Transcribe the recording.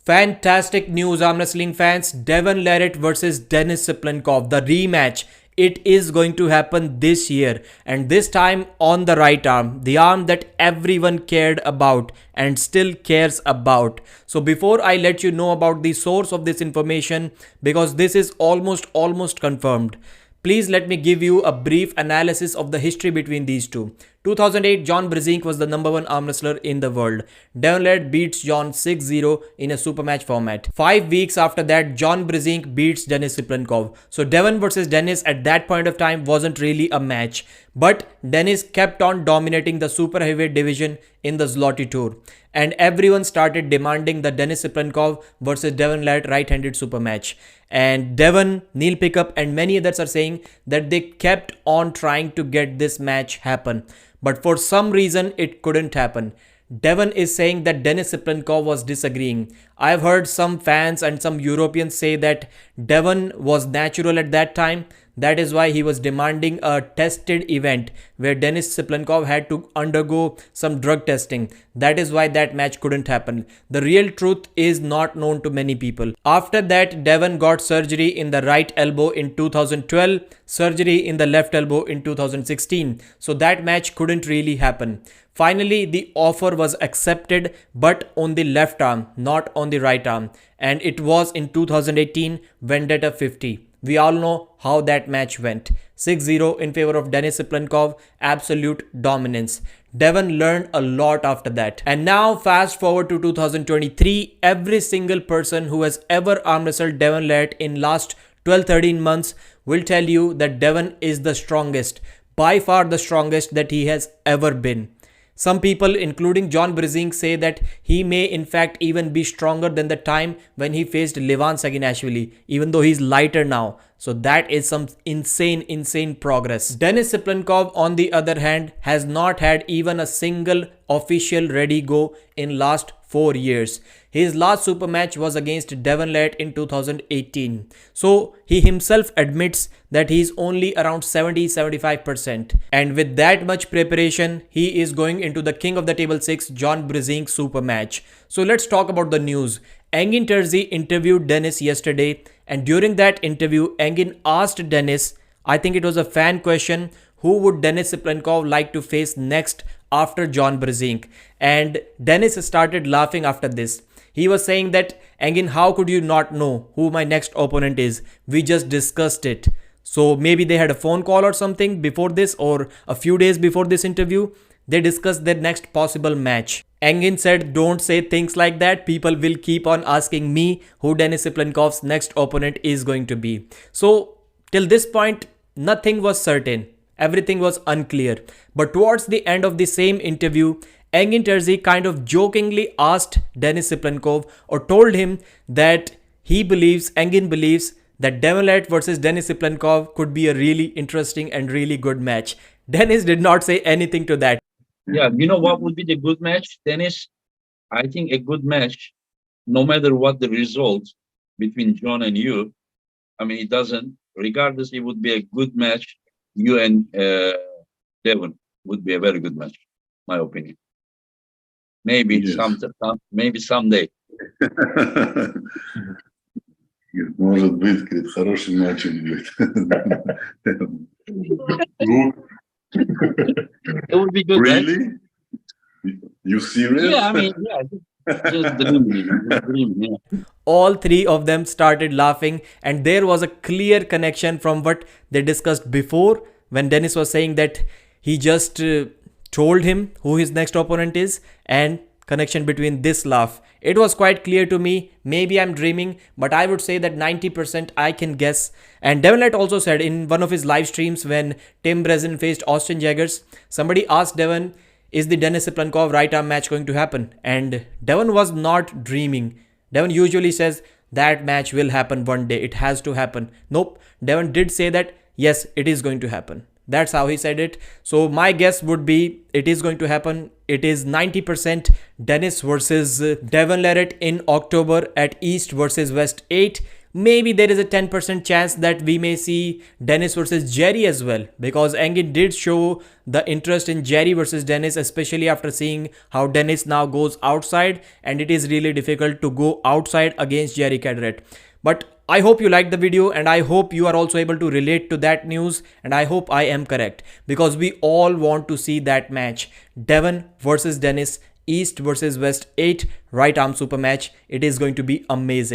Fantastic news, arm wrestling fans. Devon Larratt versus Denis Cyplenkov, the rematch. It is going to happen this year, and this time on the right arm, the arm that everyone cared about and still cares about. So before I let you know about the source of this information, because this is almost confirmed, please let me give you a brief analysis of the history between these two. 2008, John Brzezinski was the number one arm wrestler in the world. Devon Larratt beats John 6-0 in a super match format. 5 weeks after that, John Brzezinski beats Denis Cyplenkov. So Devon versus Denis at that point of time wasn't really a match. But Denis kept on dominating the super heavyweight division in the Zloty Tour. And everyone started demanding the Denis Cyplenkov versus Devon Larratt right-handed super match. And Devon, Neil Pickup and many others are saying that they kept on trying to get this match happen. But for some reason, it couldn't happen. Devon is saying that Denis Cyplenkov was disagreeing. I've heard some fans and some Europeans say that Devon was natural at that time. That is why he was demanding a tested event where Denis Cyplenkov had to undergo some drug testing. That is why that match couldn't happen. The real truth is not known to many people. After that, Devon got surgery in the right elbow in 2012, surgery in the left elbow in 2016. So that match couldn't really happen. Finally, the offer was accepted, but on the left arm, not on the right arm. And it was in 2018 Vendetta 50. We all know how that match went. 6-0 in favor of Denis Cyplenkov, absolute dominance. Devon learned a lot after that. And now fast forward to 2023, every single person who has ever arm wrestled Devon Larratt in last 12-13 months will tell you that Devon is the strongest, by far the strongest that he has ever been. Some people, including John Brzezinski, say that he may in fact even be stronger than the time when he faced Levan Saginashvili, even though he's lighter now. So that is some insane progress. Denis Cyplenkov, on the other hand, has not had even a single official ready go in last 4 years. His last super match was against Devon Larratt in 2018. So he himself admits that he is only around 70-75%. And with that much preparation, he is going into the King of the Table 6 John Brzezinski super match. So let's talk about the news. Engin Terzi interviewed Denis yesterday, and during that interview, Engin asked Denis, I think it was a fan question, who would Denis Cyplenkov like to face next after John Brzezinski? And Denis started laughing after this. He was saying that, Engin, how could you not know who my next opponent is? We just discussed it. So maybe they had a phone call or something before this, or a few days before this interview. They discussed their next possible match. Engin said, don't say things like that. People will keep on asking me who Denis Cyplenkov's next opponent is going to be. So till this point, nothing was certain. Everything was unclear. But towards the end of the same interview, Engin Terzi kind of jokingly asked Denis Cyplenkov, or told him that Engin believes that Devon Larratt versus Denis Cyplenkov could be a really interesting and really good match. Denis did not say anything to that. Yeah, you know what would be the good match, Dennis? I think a good match, no matter what the result between John and you, I mean, it doesn't, regardless, it would be a good match. You and Devon would be a very good match, my opinion. Maybe maybe someday. Может быть, говорит, хороший матч будет. It would be good. Really? Right? You serious? Yeah, I mean, just dreaming, yeah. All three of them started laughing, and there was a clear connection from what they discussed before, when Denis was saying that he just told him who his next opponent is, and connection between this laugh. It was quite clear to me. Maybe I'm dreaming, but I would say that 90% I can guess. And Devon Larratt also said in one of his live streams when Tim Brezen faced Austin Jaggers, somebody asked Devon, is the Denis Cyplenkov right arm match going to happen? And Devon was not dreaming. Devon usually says that match will happen one day. It has to happen. Nope. Devon did say that, yes, it is going to happen. That's how he said it. So my guess would be it is going to happen. It is 90% Denis versus Devon Larratt in October at East versus West 8. maybe there is a 10% chance that we may see Denis versus Jerry as well, because Engin did show the interest in Jerry versus Denis, especially after seeing how Denis now goes outside, and it is really difficult to go outside against Jerry Cadret. But I hope you liked the video, and I hope you are also able to relate to that news, and I hope I am correct, because we all want to see that match. Devon versus Denis, East versus West 8 right arm super match. It is going to be amazing.